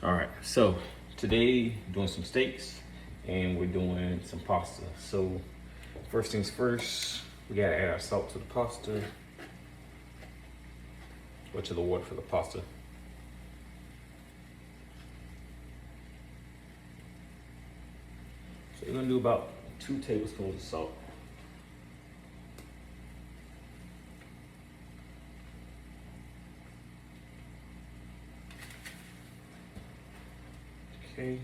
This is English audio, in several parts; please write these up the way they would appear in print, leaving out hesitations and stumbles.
All right, so today doing some steaks and we're doing some pasta. So first things first, we gotta add our salt to the pasta, or to the water for the pasta. So we're gonna do about 2 tablespoons of salt. Okay.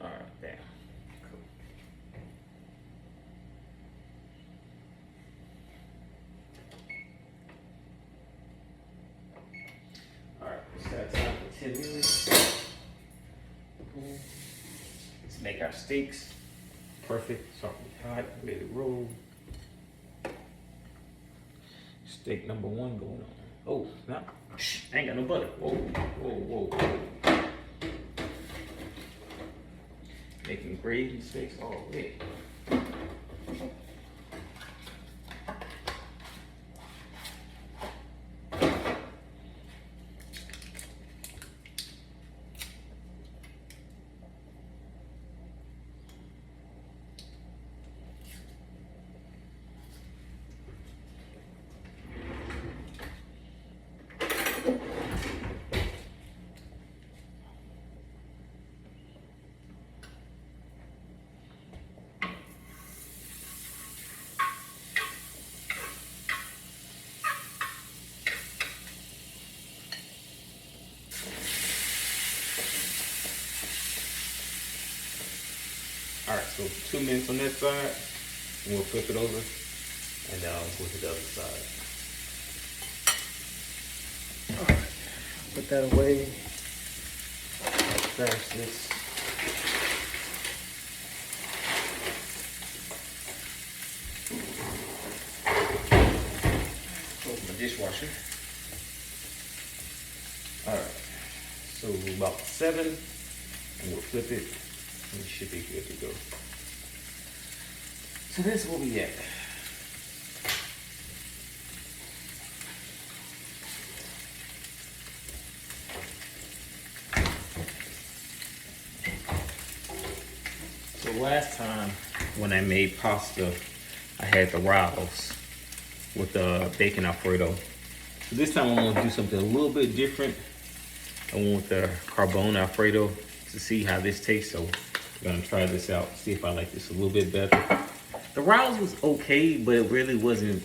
All right, there. Cool. All right, set aside for 10 minutes. Let's make our steaks perfect, softly hot, ready to roll. Steak number 1 going on. Oh, no, I ain't got no butter. Whoa, whoa, whoa. Making gravy steaks all day. All right, so 2 minutes on that side, and we'll flip it over, and go to the other side. All right, put that away. Trash this. Close my dishwasher. All right, so about 7, and we'll flip it. We should be good to go. So that's what we at. So last time when I made pasta, I had the Raos with the bacon Alfredo. So this time I'm gonna do something a little bit different. I went with the Carbone Alfredo to see how this tastes. So I'm gonna try this out, see if I like this a little bit better. The Raos was okay, but it really wasn't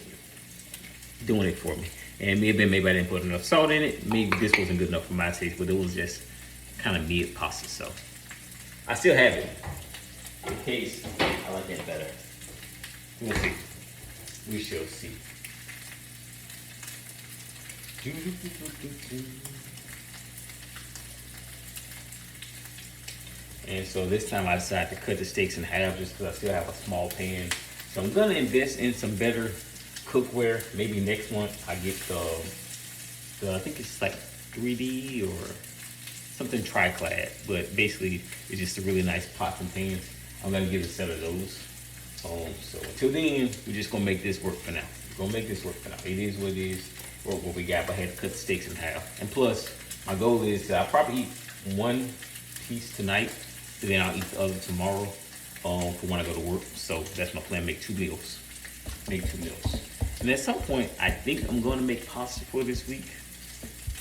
doing it for me. And maybe I didn't put enough salt in it. Maybe this wasn't good enough for my taste, but it was just kind of mid pasta. So I still have it in case I like that better. We'll see. We shall see. And so this time I decided to cut the steaks in half just because I still have a small pan. So I'm gonna invest in some better cookware. Maybe next month I get the I think it's like 3D or something Triclad, but basically it's just a really nice pots and pans. I'm gonna get a set of those. So until then, we're just gonna make this work for now. We're gonna make this work for now. It is what it is. Work what we got, but I had to cut the steaks in half. And plus, my goal is that I'll probably eat 1 piece tonight, and then I'll eat the other tomorrow for when I go to work. So that's my plan, make 2 meals. Make 2 meals. And at some point, I think I'm gonna make pasta for this week.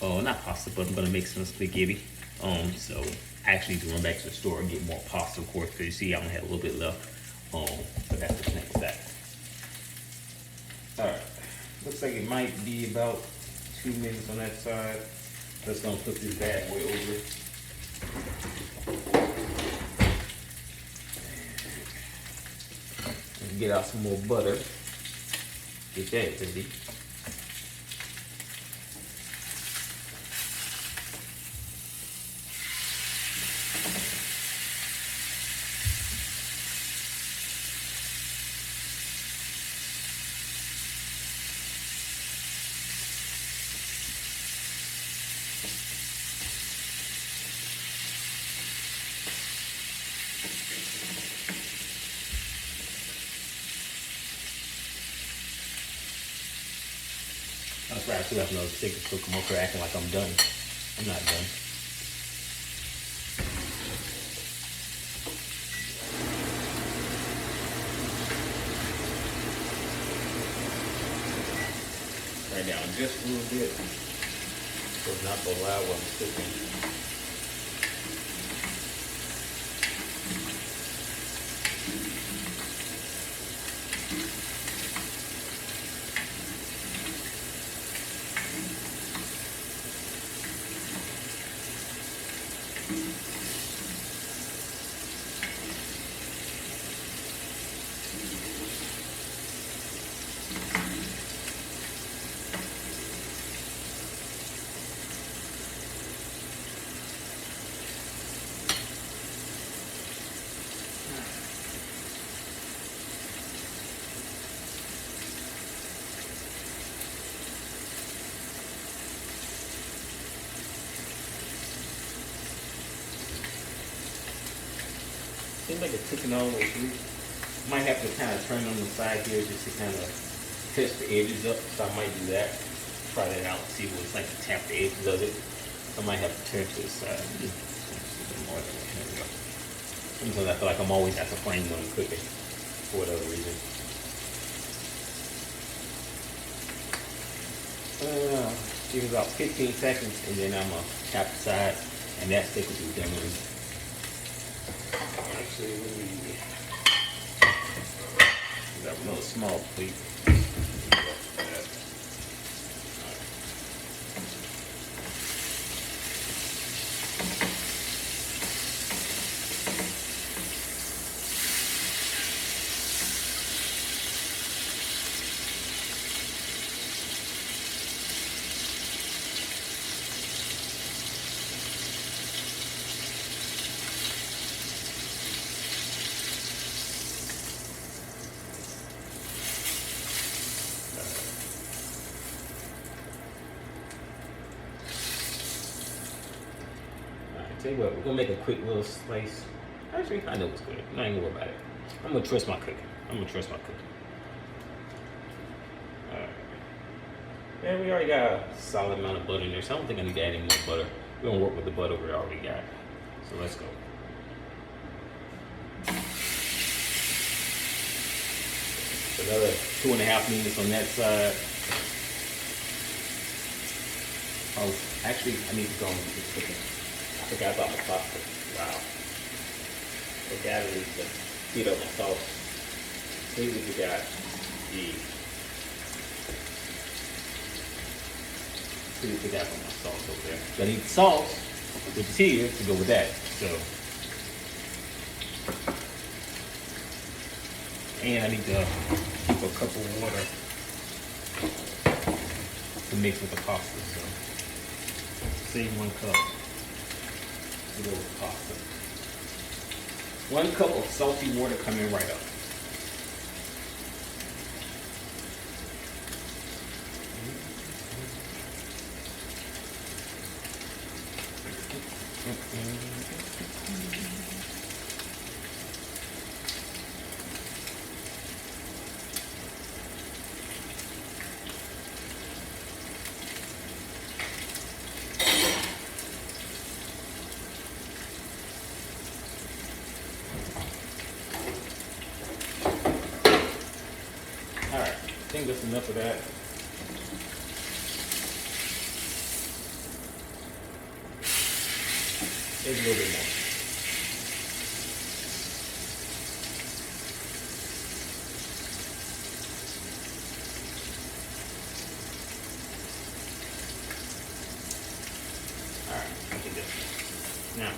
Not pasta, but I'm gonna make some spaghetti. So I actually need to run back to the store and get more pasta, of course, because you see I only had a little bit left. But that's the plan with that. All right, looks like it might be about 2 minutes on that side. Let's gonna flip this bad boy over. get out some more butter. Get that ready. That's right, I still have another stick to cook. I'm over acting like I'm done. I'm not done. Right down just a little bit. So it's not so loud while I'm cooking. Seems like it's cooking all the way through. Might have to kind of turn on the side here just to kind of test the edges up. So I might do that. Try that out, see what it's like to tap the edges of it. I might have to turn to the side. More than that. There we go. Sometimes I feel like I'm always at the flame when I'm cooking for whatever reason. Give it about 15 seconds and then I'm gonna tap the side and that steak will be done with. Actually, let me grab another small plate. Tell you what, we're gonna make a quick little slice. Actually, I know it's good. I ain't gonna worry about it. I'm gonna trust my cooking. Alright. Yeah, we already got a solid amount of butter in there, so I don't think I need to add any more butter. We're gonna work with the butter we already got. So let's go. Another 2.5 minutes on that side. Oh, actually, I need to go and get this cooking. I forgot about my pasta. Wow. The guy needs to heat up my sauce. See what we got. See what we got for my sauce over there. So I need sauce, which is here, to go with that. So, and I need to keep a cup of water to mix with the pasta. So, save 1 cup. To go with pasta. 1 cup of salty water coming right up. Alright, I think that's enough of that. Maybe a little bit more. Alright, I think that's enough. Now,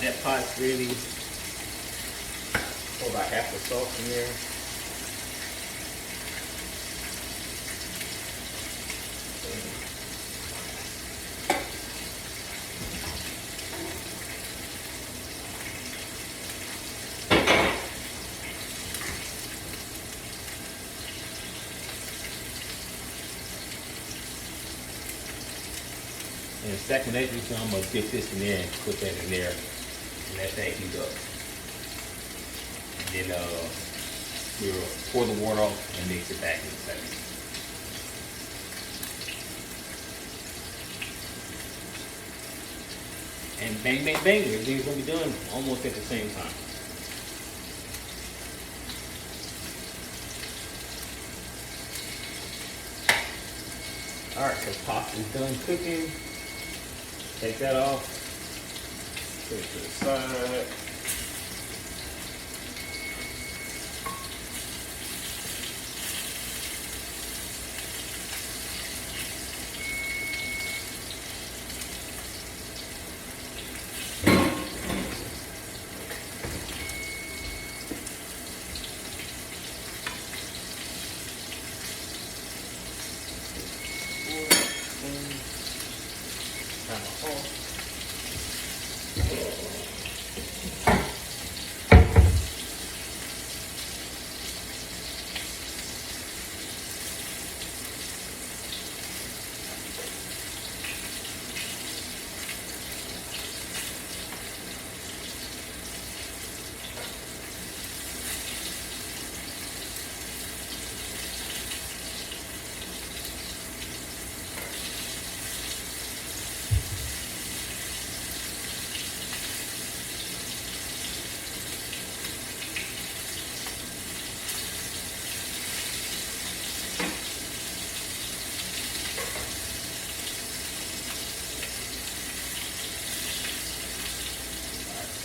that pot's ready, pour about half the sauce in there. And the second that you I'm gonna dip this in there and put that in there and let that heat up. And then we'll pour the water off and mix it back in a second. And bang, bang, bang, everything's gonna be done almost at the same time. Alright, so pasta's done cooking. Take that off. Put it to the side.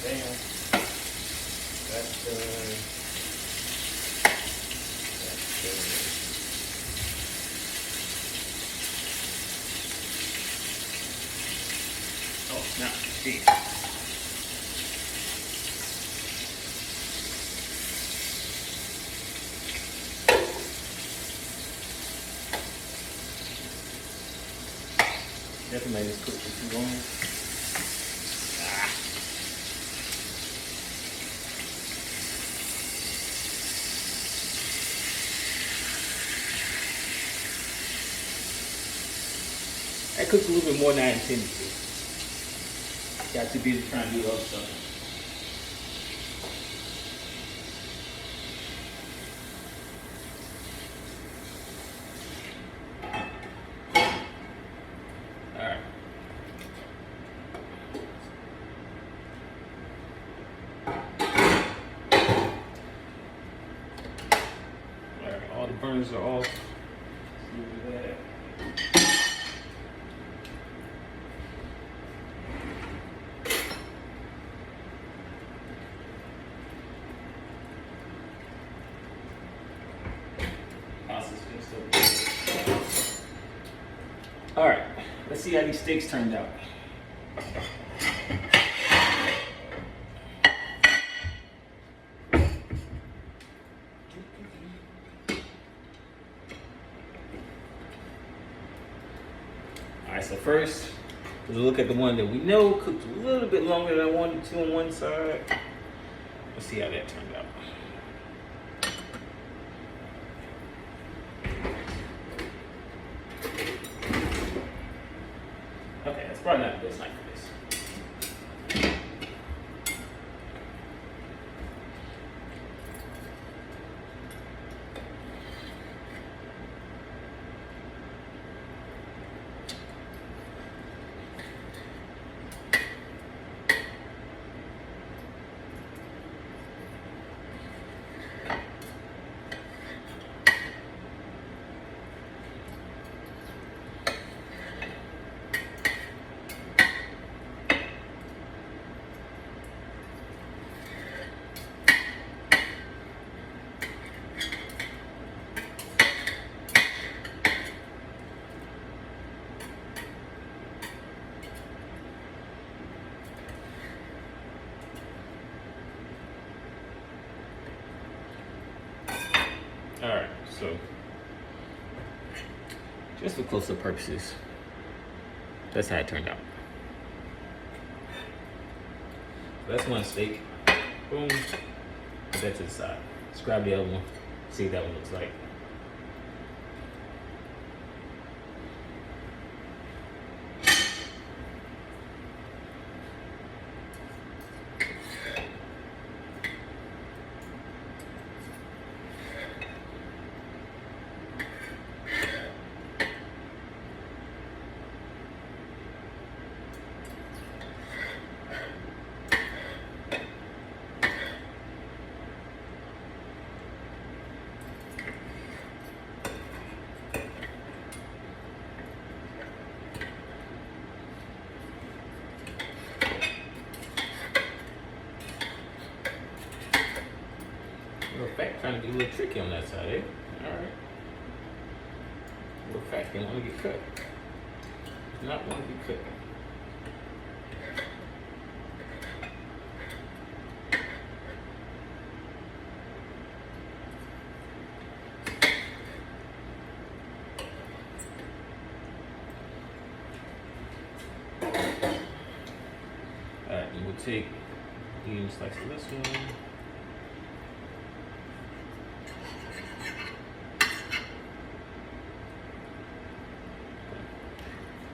Bam. That's done. That's done. Oh, snap. See. Definitely made this cook for too long. I cooked a little bit more than I intended to. Got too busy trying to do other stuff. Alright. Alright, all the burners are off. Let's move that. All right, let's see how these steaks turned out. All right, so first, let's look at the one that we know cooked a little bit longer than I wanted to on one side. Let's see how that turned out. Okay, that's probably not the best night for this. All right, so just for close-up purposes, that's how it turned out. So that's one steak. Boom. Put that to the side. Let's grab the other one. See what that one looks like. Little fat trying to be a little tricky on that side, eh? Alright. Little fat didn't want to get cut. Does not want to be cut. Alright, and we'll take medium slice of this one.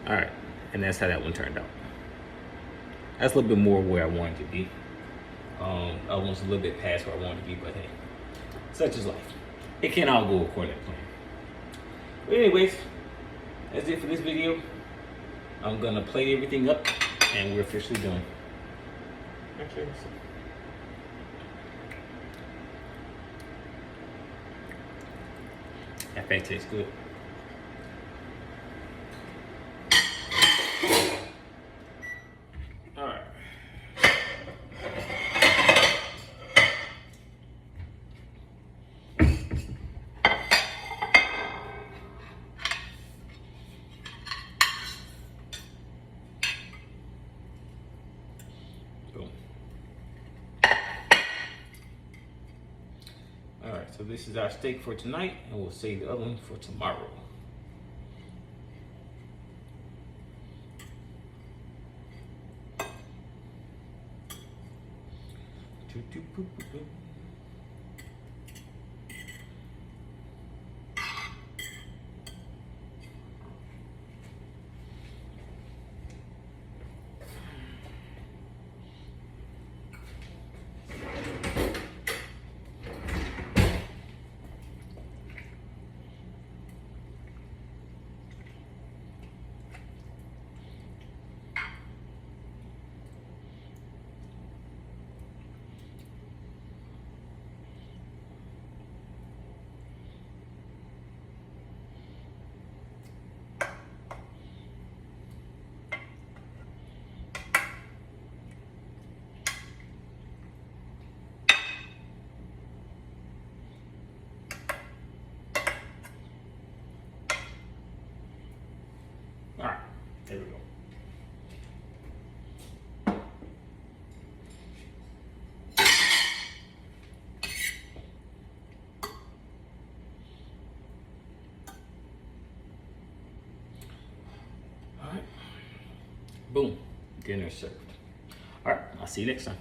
All right, and that's how that one turned out. That's a little bit more where I wanted to be. I was a little bit past where I wanted to be, but hey, such is life. It can't all go according to plan. But anyways, that's it for this video. I'm gonna plate everything up, and we're officially done. Okay. That fat tastes good. All right. Boom. All right, so this is our steak for tonight, and we'll save the other one for tomorrow. All right, there we go. All right, boom, dinner served. All right, I'll see you next time.